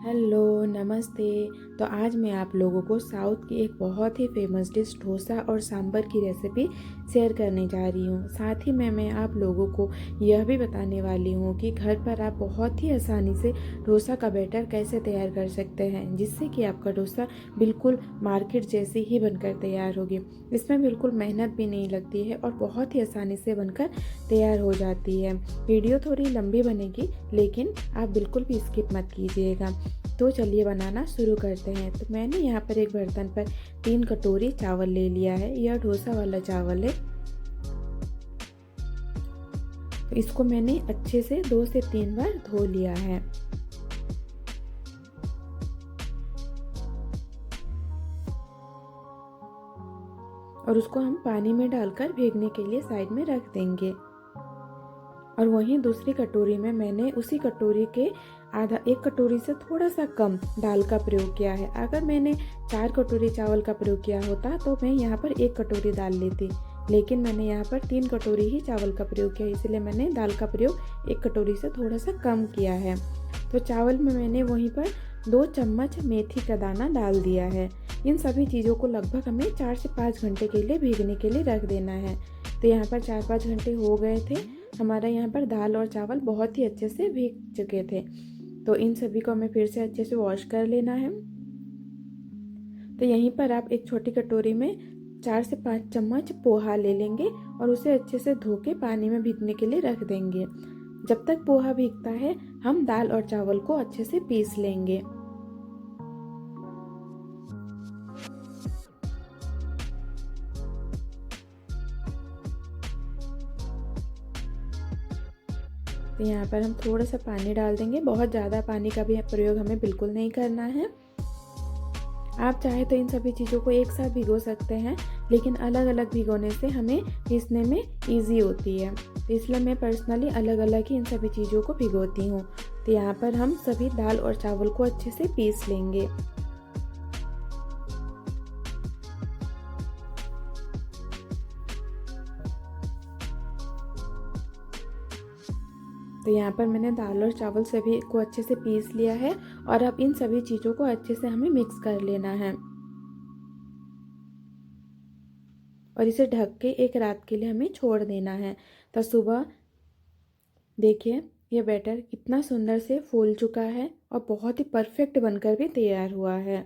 Hello, नमस्ते। तो आज मैं आप लोगों को साउथ की एक बहुत ही फेमस डिश डोसा और सांभर की रेसिपी शेयर करने जा रही हूँ। साथ ही मैं आप लोगों को यह भी बताने वाली हूँ कि घर पर आप बहुत ही आसानी से डोसा का बैटर कैसे तैयार कर सकते हैं, जिससे कि आपका डोसा बिल्कुल मार्केट जैसे ही बनकर तैयार होगी। इसमें बिल्कुल मेहनत भी नहीं लगती है और बहुत ही आसानी से बनकर तैयार हो जाती है। वीडियो थोड़ी लंबी बनेगी, लेकिन आप बिल्कुल भी स्किप मत कीजिएगा। तो चलिए बनाना शुरू करते हैं। तो मैंने यहाँ पर एक बर्तन पर 3 कटोरी चावल ले लिया है। यह डोसा वाला चावल है। तो इसको मैंने अच्छे से 2 से 3 बार धो लिया है। और उसको हम पानी में डालकर भीगने के लिए साइड में रख देंगे। और वहीं दूसरी कटोरी में मैंने उसी कटोरी के आधा 1 कटोरी से थोड़ा सा कम दाल का प्रयोग किया है। अगर मैंने 4 कटोरी चावल का प्रयोग किया होता तो मैं यहाँ पर 1 कटोरी दाल लेती, लेकिन मैंने यहाँ पर 3 कटोरी ही चावल का प्रयोग किया, इसलिए मैंने दाल का प्रयोग 1 कटोरी से थोड़ा सा कम किया है। तो चावल में मैंने वहीं पर 2 चम्मच मेथी का दाना डाल दिया है। इन सभी चीज़ों को लगभग हमें 4 से 5 घंटे के लिए भीगने के लिए रख देना है। तो यहाँ पर 4-5 घंटे हो गए थे। हमारा यहाँ पर दाल और चावल बहुत ही अच्छे से भीग चुके थे। तो इन सभी को हमें फिर से अच्छे से वॉश कर लेना है। तो यहीं पर आप एक छोटी कटोरी में 4 से 5 चम्मच पोहा ले लेंगे और उसे अच्छे से धो के पानी में भीगने के लिए रख देंगे। जब तक पोहा भीगता है, हम दाल और चावल को अच्छे से पीस लेंगे। तो यहाँ पर हम थोड़ा सा पानी डाल देंगे। बहुत ज़्यादा पानी का भी प्रयोग हमें बिल्कुल नहीं करना है। आप चाहे तो इन सभी चीज़ों को एक साथ भिगो सकते हैं, लेकिन अलग अलग भिगोने से हमें पीसने में इजी होती है। तो इसलिए मैं पर्सनली अलग अलग ही इन सभी चीज़ों को भिगोती हूँ। तो यहाँ पर हम सभी दाल और चावल को अच्छे से पीस लेंगे। तो यहाँ पर मैंने दाल और चावल सभी को अच्छे से पीस लिया है और अब इन सभी चीज़ों को अच्छे से हमें मिक्स कर लेना है और इसे ढक के एक रात के लिए हमें छोड़ देना है। तो सुबह देखिए ये बैटर कितना सुंदर से फूल चुका है और बहुत ही परफेक्ट बनकर भी तैयार हुआ है।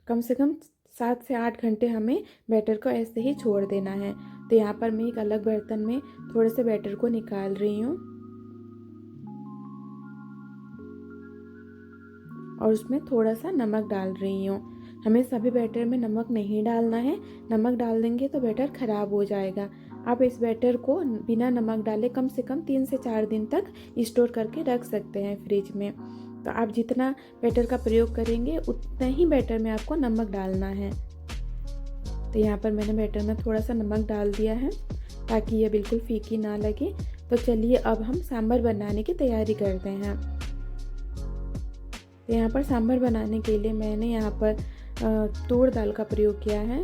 कम से कम 7 से 8 घंटे हमें बैटर को ऐसे ही छोड़ देना है। तो यहाँ पर मैं एक अलग बर्तन में थोड़े से बैटर को निकाल रही हूँ और उसमें थोड़ा सा नमक डाल रही हूँ। हमें सभी बैटर में नमक नहीं डालना है। नमक डाल देंगे तो बैटर ख़राब हो जाएगा। आप इस बैटर को बिना नमक डाले कम से कम 3 से 4 दिन तक स्टोर करके रख सकते हैं फ्रिज में। तो आप जितना बैटर का प्रयोग करेंगे उतना ही बैटर में आपको नमक डालना है। तो यहाँ पर मैंने बैटर में थोड़ा सा नमक डाल दिया है ताकि ये बिल्कुल फीकी ना लगे। तो चलिए अब हम सांभर बनाने की तैयारी करते हैं। तो यहाँ पर सांभर बनाने के लिए मैंने यहाँ पर तूर दाल का प्रयोग किया है।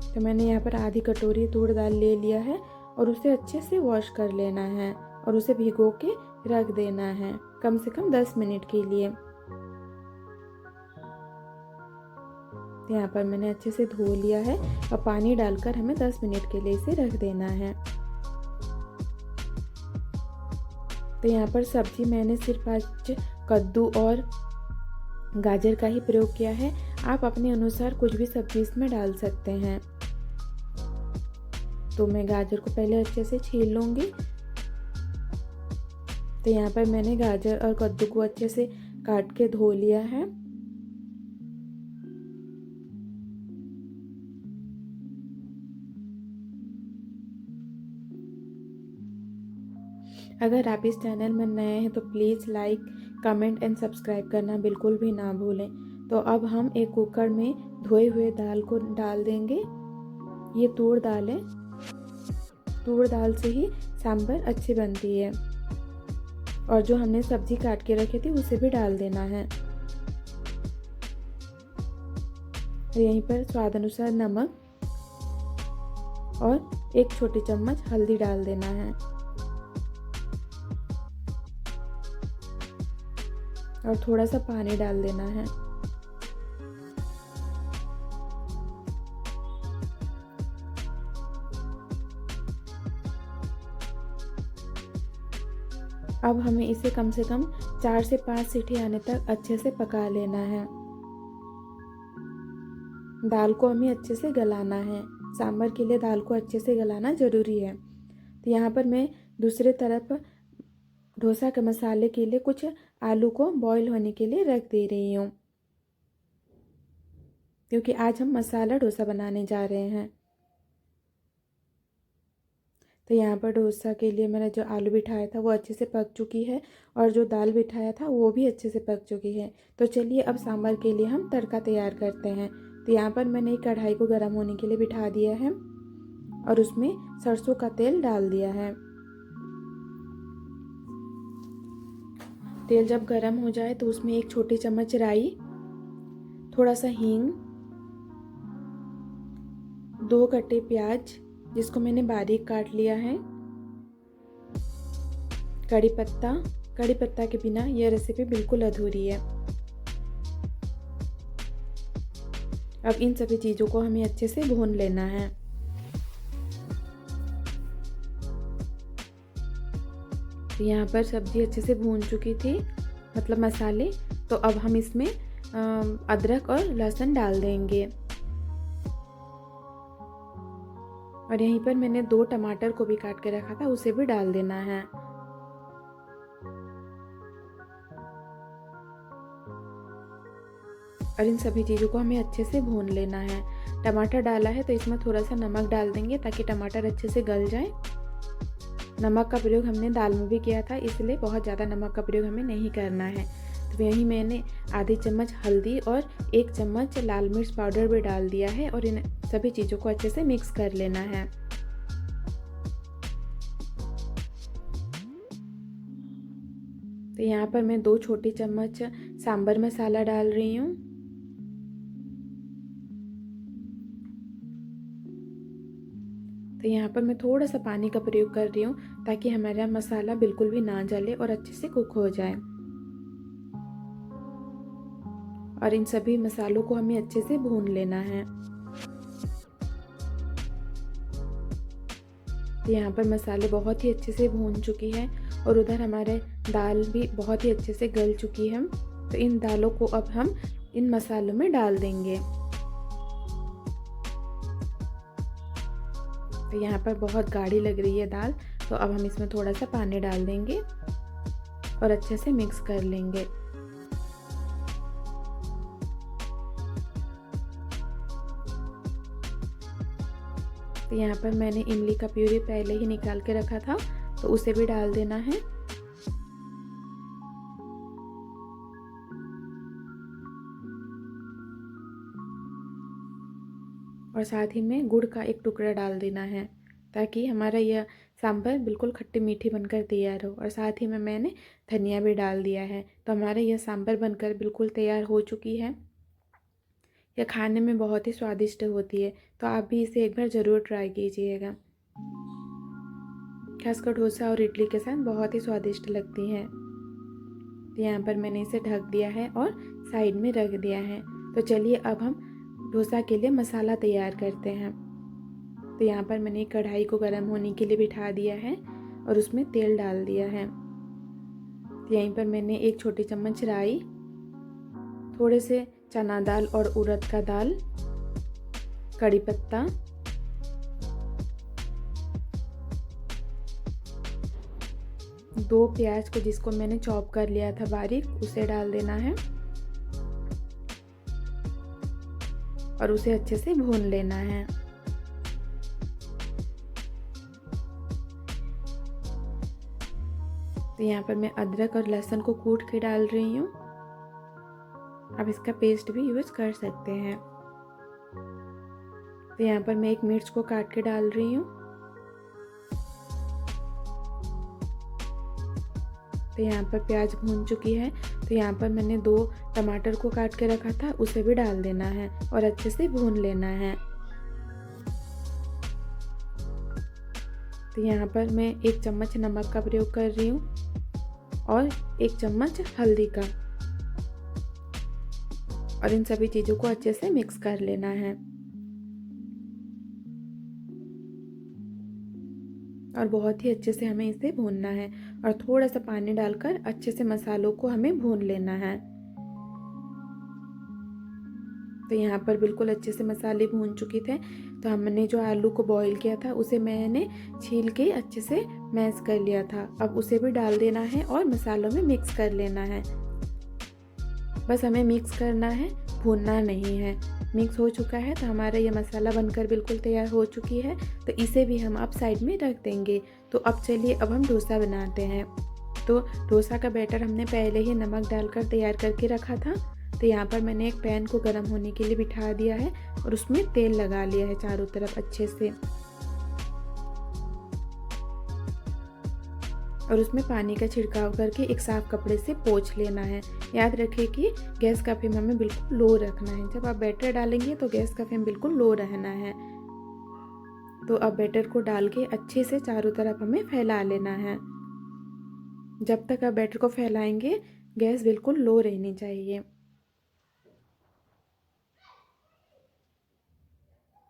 तो मैंने यहाँ पर आधी कटोरी तूर दाल ले लिया है और उसे अच्छे से वॉश कर लेना है और उसे भिगो के रख देना है कम से कम 10 मिनट के लिए। तो यहाँ पर मैंने अच्छे से धो लिया है और पानी डालकर हमें 10 मिनट के लिए इसे रख देना है। तो यहाँ पर सब्जी मैंने सिर्फ आज कद्दू और गाजर का ही प्रयोग किया है। आप अपने अनुसार कुछ भी सब्जी इसमें डाल सकते हैं। तो मैं गाजर को पहले अच्छे से छील लूँगी। तो यहाँ पर मैंने गाजर और कद्दू को अच्छे से काट के धो लिया है। अगर आप इस चैनल में नए हैं तो please like, comment and subscribe करना बिल्कुल भी ना भूलें। तो अब हम एक कुकर में धोए हुए दाल को डाल देंगे। ये तूर दाल है। तूर दाल से ही सांभर अच्छी बनती है। और जो हमने सब्जी काट के रखी थी उसे भी डाल देना है। और यहीं पर स्वाद अनुसार नमक और 1 छोटी चम्मच हल्दी डाल देना है। और थोड़ा सा पानी डाल देना है। अब हमें इसे कम से कम 4 से 5 सीटी आने तक अच्छे से पका लेना है। दाल को हमें अच्छे से गलाना है। सांभर के लिए दाल को अच्छे से गलाना ज़रूरी है। तो यहाँ पर मैं दूसरे तरफ डोसा के मसाले के लिए कुछ आलू को बॉईल होने के लिए रख दे रही हूँ, क्योंकि आज हम मसाला डोसा बनाने जा रहे हैं। तो यहाँ पर डोसा के लिए मैंने जो आलू बिठाया था वो अच्छे से पक चुकी है, और जो दाल बिठाया था वो भी अच्छे से पक चुकी है। तो चलिए अब सांभर के लिए हम तड़का तैयार करते हैं। तो यहाँ पर मैंने एक कढ़ाई को गर्म होने के लिए बिठा दिया है और उसमें सरसों का तेल डाल दिया है। तेल जब गर्म हो जाए तो उसमें 1 छोटी चम्मच राई, थोड़ा सा हींग, 2 कटे प्याज जिसको मैंने बारीक काट लिया है, कड़ी पत्ता। कड़ी पत्ता के बिना यह रेसिपी बिल्कुल अधूरी है। अब इन सभी चीज़ों को हमें अच्छे से भून लेना है। तो यहाँ पर सब्जी अच्छे से भून चुकी थी, मतलब मसाले। तो अब हम इसमें अदरक और लहसुन डाल देंगे। और यहीं पर मैंने 2 टमाटर को भी काट के रखा था, उसे भी डाल देना है। और इन सभी चीज़ों को हमें अच्छे से भून लेना है। टमाटर डाला है तो इसमें थोड़ा सा नमक डाल देंगे ताकि टमाटर अच्छे से गल जाए। नमक का प्रयोग हमने दाल में भी किया था, इसलिए बहुत ज़्यादा नमक का प्रयोग हमें नहीं करना है। तो यहीं मैंने आधी चम्मच हल्दी और 1 चम्मच लाल मिर्च पाउडर भी डाल दिया है, और इन सभी चीज़ों को अच्छे से मिक्स कर लेना है। तो यहाँ पर मैं 2 छोटी चम्मच सांभर मसाला डाल रही हूँ। तो यहाँ पर मैं थोड़ा सा पानी का प्रयोग कर रही हूँ ताकि हमारा मसाला बिल्कुल भी ना जले और अच्छे से कुक हो जाए। और इन सभी मसालों को हमें अच्छे से भून लेना है। तो यहाँ पर मसाले बहुत ही अच्छे से भून चुकी है, और उधर हमारे दाल भी बहुत ही अच्छे से गल चुकी है। तो इन दालों को अब हम इन मसालों में डाल देंगे। तो यहाँ पर बहुत गाढ़ी लग रही है दाल, तो अब हम इसमें थोड़ा सा पानी डाल देंगे और अच्छे से मिक्स कर लेंगे। तो यहाँ पर मैंने इमली का प्यूरी पहले ही निकाल के रखा था, तो उसे भी डाल देना है। और साथ ही में गुड़ का 1 टुकड़ा डाल देना है, ताकि हमारा यह सांभर बिल्कुल खट्टी मीठी बनकर तैयार हो। और साथ ही में मैंने धनिया भी डाल दिया है। तो हमारा यह सांभर बनकर बिल्कुल तैयार हो चुकी है। यह खाने में बहुत ही स्वादिष्ट होती है, तो आप भी इसे एक बार ज़रूर ट्राई कीजिएगा। खासकर डोसा और इडली के साथ बहुत ही स्वादिष्ट लगती है। तो यहाँ पर मैंने इसे ढक दिया है और साइड में रख दिया है। तो चलिए अब हम डोसा के लिए मसाला तैयार करते हैं। तो यहाँ पर मैंने कढ़ाई को गर्म होने के लिए बिठा दिया है और उसमें तेल डाल दिया है। तो यहीं पर मैंने 1 छोटी चम्मच राई, थोड़े से चना दाल और उड़द का दाल, कड़ी पत्ता, दो प्याज को जिसको मैंने चॉप कर लिया था बारीक, उसे डाल देना है और उसे अच्छे से भून लेना है। तो यहाँ पर मैं अदरक और लहसुन को कूट के डाल रही हूँ। आप इसका पेस्ट भी यूज़ कर सकते हैं। तो यहाँ पर मैं 1 मिर्च को काट के डाल रही हूँ। तो यहाँ पर प्याज भून चुकी है। तो यहाँ पर मैंने 2 टमाटर को काट के रखा था, उसे भी डाल देना है और अच्छे से भून लेना है। तो यहाँ पर मैं 1 चम्मच नमक का प्रयोग कर रही हूँ और 1 चम्मच हल्दी का। और इन सभी चीज़ों को अच्छे से मिक्स कर लेना है। और बहुत ही अच्छे से हमें इसे भूनना है और थोड़ा सा पानी डालकर अच्छे से मसालों को हमें भून लेना है। तो यहाँ पर बिल्कुल अच्छे से मसाले भून चुके थे। तो हमने जो आलू को बॉईल किया था उसे मैंने छील के अच्छे से मैश कर लिया था। अब उसे भी डाल देना है और मसालों में मिक्स कर लेना है। बस हमें मिक्स करना है, भूनना नहीं है। मिक्स हो चुका है तो हमारा ये मसाला बनकर बिल्कुल तैयार हो चुकी है। तो इसे भी हम अब साइड में रख देंगे। तो अब चलिए अब हम डोसा बनाते हैं। तो डोसा का बैटर हमने पहले ही नमक डालकर तैयार करके रखा था। तो यहाँ पर मैंने एक पैन को गर्म होने के लिए बिठा दिया है और उसमें तेल लगा लिया है चारों तरफ अच्छे से। और उसमें पानी का छिड़काव करके एक साफ कपड़े से पोंछ लेना है। याद रखिए कि गैस का फ्लेम हमें बिल्कुल लो रखना है। जब आप बैटर डालेंगे तो गैस का फ्लेम बिल्कुल लो रहना है। तो अब बैटर को डाल के अच्छे से चारों तरफ हमें फैला लेना है। जब तक आप बैटर को फैलाएंगे गैस बिल्कुल लो रहनी चाहिए।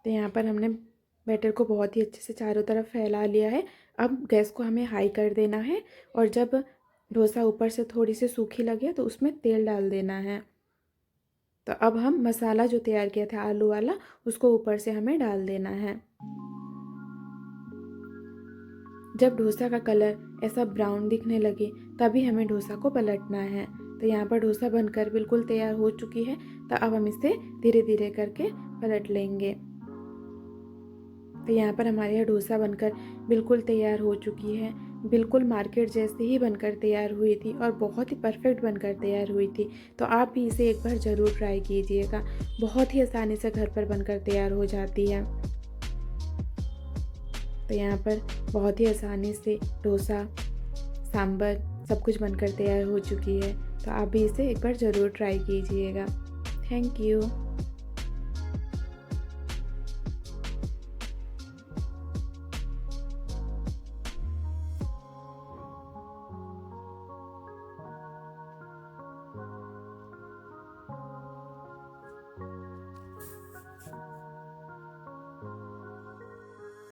तो यहाँ पर हमने बैटर को बहुत ही अच्छे से चारों तरफ फैला लिया है। अब गैस को हमें हाई कर देना है और जब डोसा ऊपर से थोड़ी सी सूखी लगे तो उसमें तेल डाल देना है। तो अब हम मसाला जो तैयार किया था आलू वाला उसको ऊपर से हमें डाल देना है। जब डोसा का कलर ऐसा ब्राउन दिखने लगे तभी हमें डोसा को पलटना है। तो यहाँ पर डोसा बनकर बिल्कुल तैयार हो चुकी है। तो अब हम इसे धीरे धीरे करके पलट लेंगे। तो यहाँ पर हमारे यहाँ डोसा बनकर बिल्कुल तैयार हो चुकी है। बिल्कुल मार्केट जैसे ही बनकर तैयार हुई थी और बहुत ही परफेक्ट बनकर तैयार हुई थी। तो आप भी इसे एक बार ज़रूर ट्राई कीजिएगा। बहुत ही आसानी से घर पर बनकर तैयार हो जाती है। तो यहाँ पर बहुत ही आसानी से डोसा, सांभर सब कुछ बनकर तैयार हो चुकी है। तो आप भी इसे एक बार ज़रूर ट्राई कीजिएगा। Thank you.